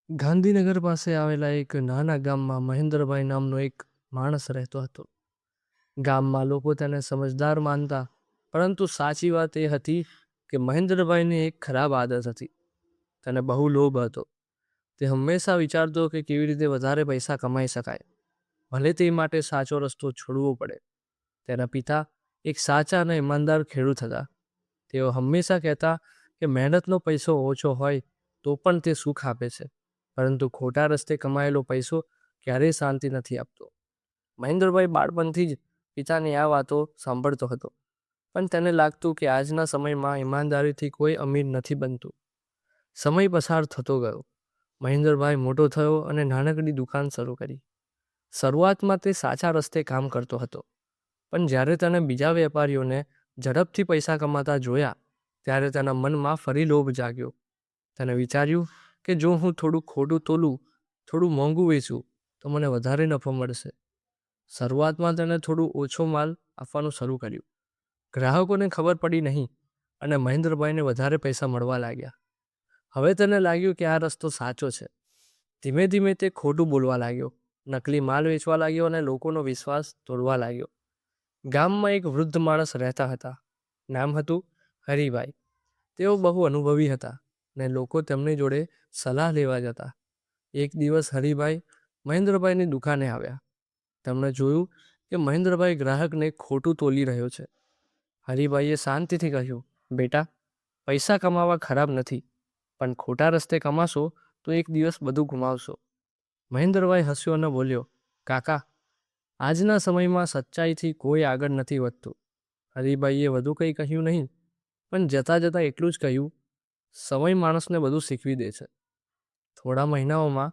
ગાંધીનગર પાસે આવેલા એક નાના ગામમાં મહેન્દ્રભાઈ નામનો એક માણસ રહેતો હતો. ગામમાં લોકો તેને સમજદાર માનતા, પરંતુ સાચી વાત એ હતી કે મહેન્દ્રભાઈની એક ખરાબ આદત હતી. તેને બહુ લોભ હતો. તે હંમેશા વિચારતો કે કેવી રીતે વધારે પૈસા કમાઈ શકાય, ભલે તે માટે સાચો રસ્તો છોડવો પડે. તેના પિતા એક સાચા અને ઈમાનદાર ખેડૂત હતા. તેઓ હંમેશા કહેતા કે મહેનતનો પૈસો ઓછો હોય તો પણ તે સુખ આપે છે, પરંતુ ખોટા રસ્તે કમાયેલો પૈસો ક્યારેય શાંતિ નથી આપતો. મહેન્દ્રભાઈ બાળપણથી જ પિતાની આ વાતો સાંભળતો હતો, પણ તેને લાગતું કે આજના સમયમાં ઈમાનદારીથી કોઈ અમીર નથી બનતું. સમય પસાર થતો ગયો. મહેન્દ્રભાઈ મોટો થયો અને નાનકડી દુકાન શરૂ કરી. શરૂઆતમાં તે સાચા રસ્તે કામ કરતો હતો, પણ જ્યારે તેને બીજા વેપારીઓને ઝડપથી પૈસા કમાતા જોયા, ત્યારે તેના મનમાં ફરી લોભ જાગ્યો. તેને વિચાર્યું કે જો હું થોડું ખોટું તોલું, થોડું મોંઘું વેચું, તો મને વધારે નફો મળશે. શરૂઆતમાં તેણે થોડું ઓછો માલ આપવાનું શરૂ કર્યું. ગ્રાહકોને ખબર પડી નહીં અને મહેન્દ્રભાઈને વધારે પૈસા મળવા લાગ્યા. હવે તેને લાગ્યું કે આ રસ્તો સાચો છે. ધીમે ધીમે તે ખોટું બોલવા લાગ્યો, નકલી માલ વેચવા લાગ્યો અને લોકોનો વિશ્વાસ તોડવા લાગ્યો. ગામમાં એક વૃદ્ધ માણસ રહેતા હતા. નામ હતું હરિભાઈ. તેઓ બહુ અનુભવી હતા ને લોકો તેમની જોડે સલાહ લેવા જતા. એક દિવસ હરિભાઈ મહેન્દ્રભાઈની દુકાને આવ્યા. તેમણે જોયું કે મહેન્દ્રભાઈ ગ્રાહકને ખોટું તોલી રહ્યો છે. હરિભાઈએ શાંતિથી કહ્યું, બેટા, પૈસા કમાવા ખરાબ નથી, પણ ખોટા રસ્તે કમાશો તો એક દિવસ બધું ગુમાવશો. મહેન્દ્રભાઈ હસ્યો અને બોલ્યો, કાકા, આજના સમયમાં સચ્ચાઈથી કોઈ આગળ નથી વધતું. હરિભાઈએ વધુ કંઈ કહ્યું નહીં, પણ જતાં જતાં એટલું જ કહ્યું, સમય માણસને બધું શીખવી દે છે. થોડા મહિનાઓમાં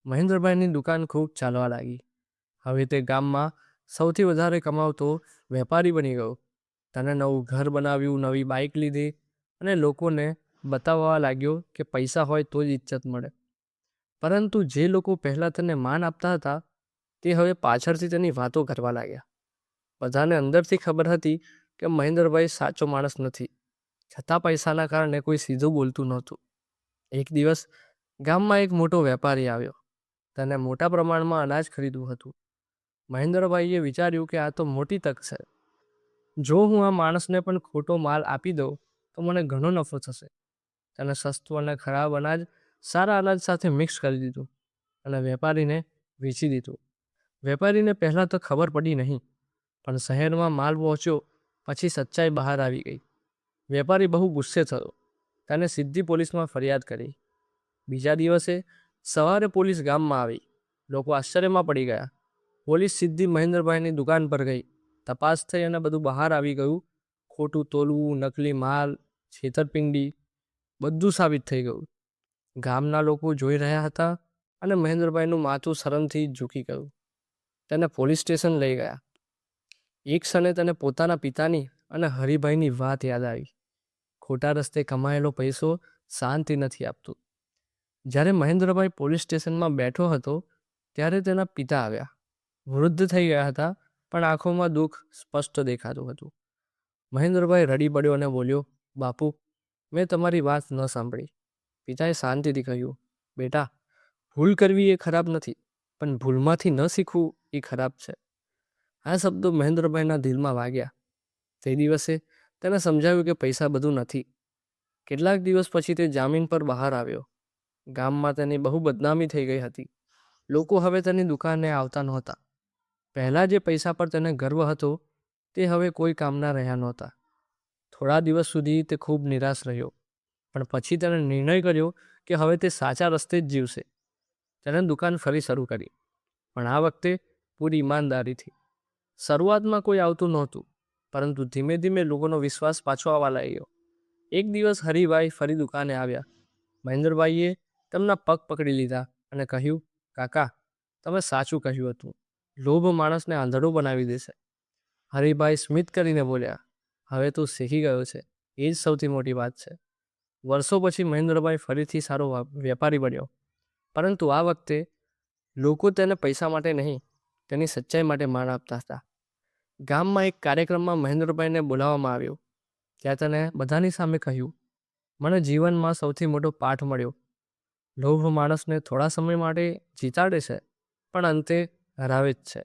મહેન્દ્રભાઈની દુકાન ખૂબ ચાલવા લાગી. હવે તે ગામમાં સૌથી વધારે કમાવતો વેપારી બની ગયો. તેને નવું ઘર બનાવ્યું, નવી બાઇક લીધી અને લોકોને બતાવવા લાગ્યો કે પૈસા હોય તો જ ઇજ્જત મળે. પરંતુ જે લોકો પહેલાં તેને માન આપતા હતા, તે હવે પાછળથી તેની વાતો કરવા લાગ્યા. બધાને અંદરથી ખબર હતી કે મહેન્દ્રભાઈ સાચો માણસ નથી, છતાં પૈસાના કારણે કોઈ સીધું બોલતું નહોતું. એક દિવસ ગામમાં એક મોટો વેપારી આવ્યો. તેને મોટા પ્રમાણમાં અનાજ ખરીદવું હતું. મહેન્દ્રભાઈએ વિચાર્યું કે આ તો મોટી તક છે. જો હું આ માણસને પણ ખોટો માલ આપી દઉં તો મને ઘણો નફો થશે. તેને સસ્તું અને ખરાબ અનાજ સારા અનાજ સાથે મિક્સ કરી દીધું અને વેપારીને વેચી દીધું. વેપારીને પહેલાં તો ખબર પડી નહીં, પણ શહેરમાં માલ પહોંચ્યો પછી સચ્ચાઈ બહાર આવી ગઈ. વેપારી બહુ ગુસ્સે થયો. તેને સીધી પોલીસમાં ફરિયાદ કરી. બીજા દિવસે સવારે પોલીસ ગામમાં આવી. લોકો આશ્ચર્યમાં પડી ગયા. પોલીસ સીધી મહેન્દ્રભાઈની દુકાન પર ગઈ. તપાસ થઈ અને બધું બહાર આવી ગયું. ખોટું તોલવું, નકલી માલ, છેતરપિંડી, બધું સાબિત થઈ ગયું. ગામના લોકો જોઈ રહ્યા હતા અને મહેન્દ્રભાઈનું માથું શરમથી ઝૂકી ગયું. તેને પોલીસ સ્ટેશન લઈ ગયા. એક ક્ષણે તેને પોતાના પિતાની અને હરિભાઈની વાત યાદ આવી. ખોટા રસ્તે કમાયેલો પૈસો શાંતિ નથી આપતું. જ્યારે મહેન્દ્રભાઈ પોલીસ સ્ટેશનમાં બેઠો હતો, ત્યારે તેના પિતા આવ્યા. વૃદ્ધ થઈ ગયા હતા, પણ આંખોમાં દુઃખ સ્પષ્ટ દેખાતું હતું. મહેન્દ્રભાઈ રડી પડ્યો અને બોલ્યો, બાપુ, મેં તમારી વાત ન સાંભળી. પિતાએ શાંતિથી કહ્યું, બેટા, ભૂલ કરવી એ ખરાબ નથી, પણ ભૂલમાંથી ન શીખવું એ ખરાબ છે. આ શબ્દો મહેન્દ્રભાઈના દિલમાં વાગ્યા. તે દિવસે તેને સમજાવ્યું કે પૈસા બધું નથી. કેટલાક દિવસ પછી તે જામીન પર બહાર આવ્યો. ગામમાં તેની બહુ બદનામી થઈ ગઈ હતી. લોકો હવે તેની દુકાને આવતા નહોતા. પહેલાં જે પૈસા પર તેને ગર્વ હતો, તે હવે કોઈ કામના રહ્યા નહોતા. થોડા દિવસ સુધી તે ખૂબ નિરાશ રહ્યો, પણ પછી તેણે નિર્ણય કર્યો કે હવે તે સાચા રસ્તે જ જીવશે. તેણે દુકાન ફરી શરૂ કરી, પણ આ વખતે પૂરી ઈમાનદારીથી. શરૂઆતમાં કોઈ આવતું નહોતું, પરંતુ ધીમે ધીમે લોકોનો વિશ્વાસ પાછો આવવા લાગ્યો. એક દિવસ હરિભાઈ ફરી દુકાને આવ્યા. મહેન્દ્રભાઈએ તેમના પગ પકડી લીધા અને કહ્યું, કાકા, તમે સાચું કહ્યું હતું. લોભ માણસને આંધળો બનાવી દેશે. હરિભાઈ સ્મિત કરીને બોલ્યા, હવે તું શીખી ગયો છે, એ જ સૌથી મોટી વાત છે. વર્ષો પછી મહેન્દ્રભાઈ ફરીથી સારો વેપારી બન્યો, પરંતુ આ વખતે લોકો તેને પૈસા માટે નહીં, તેની સચ્ચાઈ માટે માન આપતા હતા. ગામમાં એક કાર્યક્રમમાં મહેન્દ્રભાઈને બોલાવવામાં આવ્યો. ત્યાં તેને બધાની સામે કહ્યું, મને જીવનમાં સૌથી મોટો પાઠ મળ્યો. લોભ માણસને થોડા સમય માટે જીતાડે છે, પણ અંતે હરાવે જ છે.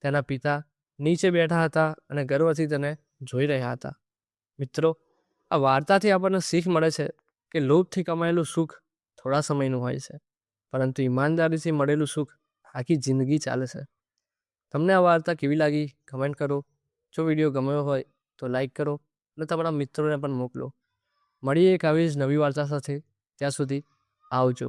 તેના પિતા નીચે બેઠા હતા અને ગર્વથી તેને જોઈ રહ્યા હતા. મિત્રો, આ વાર્તાથી આપણને શીખ મળે છે કે લોભથી કમાયેલું સુખ થોડા સમયનું હોય છે, પરંતુ ઈમાનદારીથી મળેલું સુખ આખી જિંદગી ચાલે છે. તમને આ વાર્તા કેવી લાગી કમેન્ટ કરો. જો વિડીયો ગમ્યો હોય તો લાઈક કરો અને તમારા મિત્રોને પણ મોકલો. મળીએ એક આવી જ નવી વાર્તા સાથે. ત્યાં સુધી આવજો.